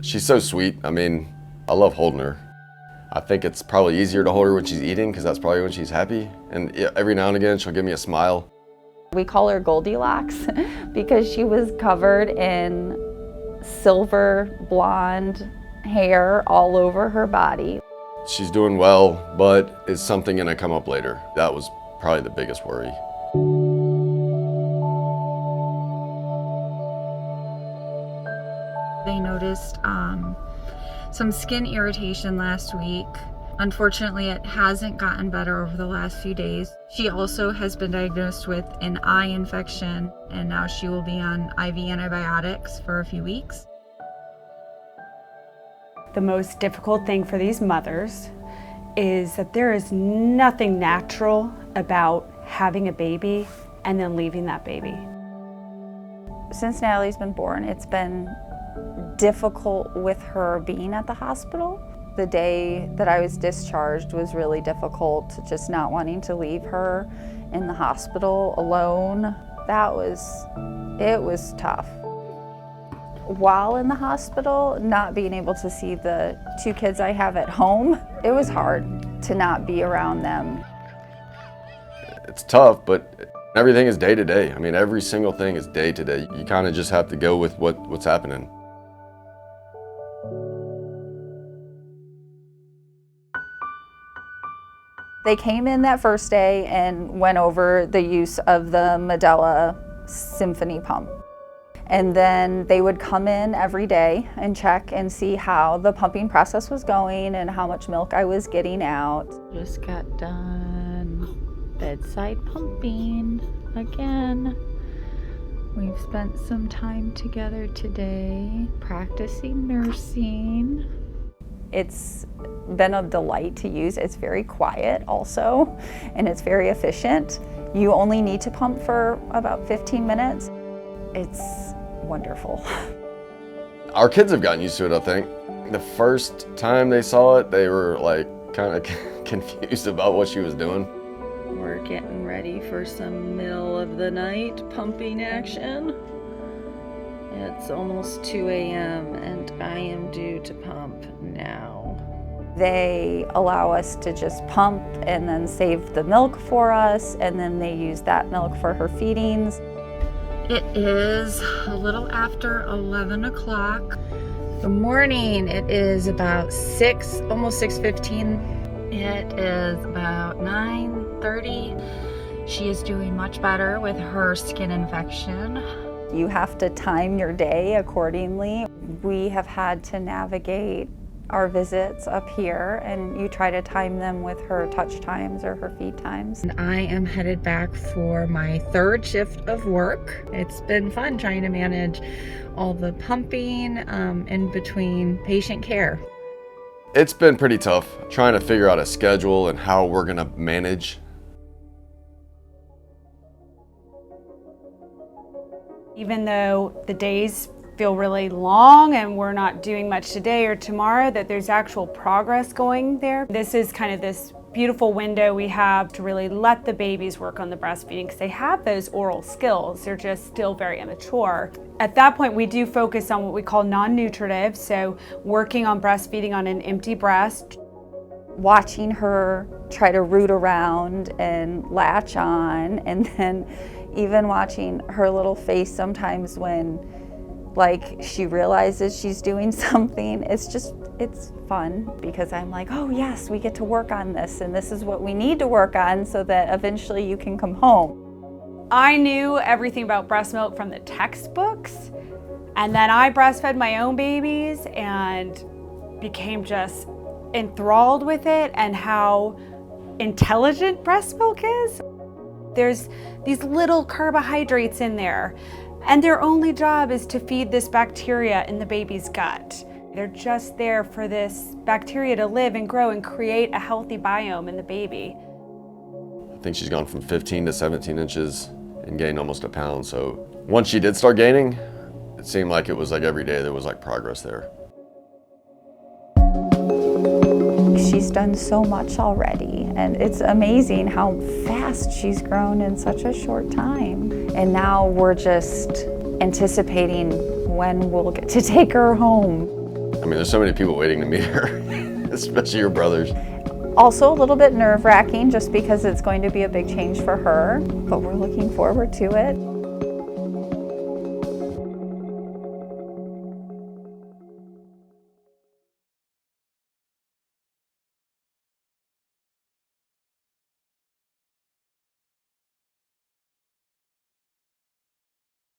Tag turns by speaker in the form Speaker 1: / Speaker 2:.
Speaker 1: She's so sweet. I mean, I love holding her. I think it's probably easier to hold her when she's eating because that's probably when she's happy. And every now and again, she'll give me a smile.
Speaker 2: We call her Goldilocks because she was covered in silver blonde hair all over her body.
Speaker 1: She's doing well, but is something gonna come up later? That was probably the biggest worry.
Speaker 2: They noticed some skin irritation last week. Unfortunately, it hasn't gotten better over the last few days. She also has been diagnosed with an eye infection, and now she will be on IV antibiotics for a few weeks.
Speaker 3: The most difficult thing for these mothers is that there is nothing natural about having a baby and then leaving that baby.
Speaker 2: Since Natalie's been born, it's been difficult with her being at the hospital. The day that I was discharged was really difficult, just not wanting to leave her in the hospital alone. It was tough. While in the hospital, not being able to see the two kids I have at home, it was hard to not be around them.
Speaker 1: It's tough, but everything is day to day. I mean, every single thing is day to day. You kind of just have to go with what's happening.
Speaker 2: They came in that first day and went over the use of the Medela symphony pump. And then they would come in every day and check and see how the pumping process was going and how much milk I was getting out.
Speaker 4: Just got done bedside pumping again. We've spent some time together today practicing nursing.
Speaker 2: It's been a delight to use. It's very quiet also, and it's very efficient. You only need to pump for about 15 minutes. It's wonderful.
Speaker 1: Our kids have gotten used to it, I think. The first time they saw it, they were like kind of confused about what she was doing.
Speaker 4: We're getting ready for some middle of the night pumping action. It's almost 2 a.m. and I am due to pump now.
Speaker 2: They allow us to just pump and then save the milk for us, and then they use that milk for her feedings.
Speaker 4: It is a little after 11 o'clock. Good morning. It is about 6, almost 6:15. It is about 9:30. She is doing much better with her skin infection.
Speaker 2: You have to time your day accordingly. We have had to navigate our visits up here, and you try to time them with her touch times or her feed times.
Speaker 4: And I am headed back for my third shift of work. It's been fun trying to manage all the pumping in between patient care.
Speaker 1: It's been pretty tough trying to figure out a schedule and how we're gonna manage.
Speaker 3: Even though the days feel really long and we're not doing much today or tomorrow, that there's actual progress going there. This is kind of this beautiful window we have to really let the babies work on the breastfeeding because they have those oral skills. They're just still very immature. At that point, we do focus on what we call non-nutritive, so working on breastfeeding on an empty breast.
Speaker 2: Watching her try to root around and latch on, and then even watching her little face sometimes when she realizes she's doing something. It's fun because I'm like, oh yes, we get to work on this, and this is what we need to work on so that eventually you can come home.
Speaker 3: I knew everything about breast milk from the textbooks, and then I breastfed my own babies and became just enthralled with it and how intelligent breast milk is. There's these little carbohydrates in there, and their only job is to feed this bacteria in the baby's gut. They're just there for this bacteria to live and grow and create a healthy biome in the baby.
Speaker 1: I think she's gone from 15 to 17 inches and gained almost a pound. So once she did start gaining, it seemed like it was like every day there was like progress there.
Speaker 2: She's done so much already, and it's amazing how fast she's grown in such a short time. And now we're just anticipating when we'll get to take her home.
Speaker 1: I mean, there's so many people waiting to meet her, especially your brothers.
Speaker 2: Also a little bit nerve-wracking just because it's going to be a big change for her, but we're looking forward to it.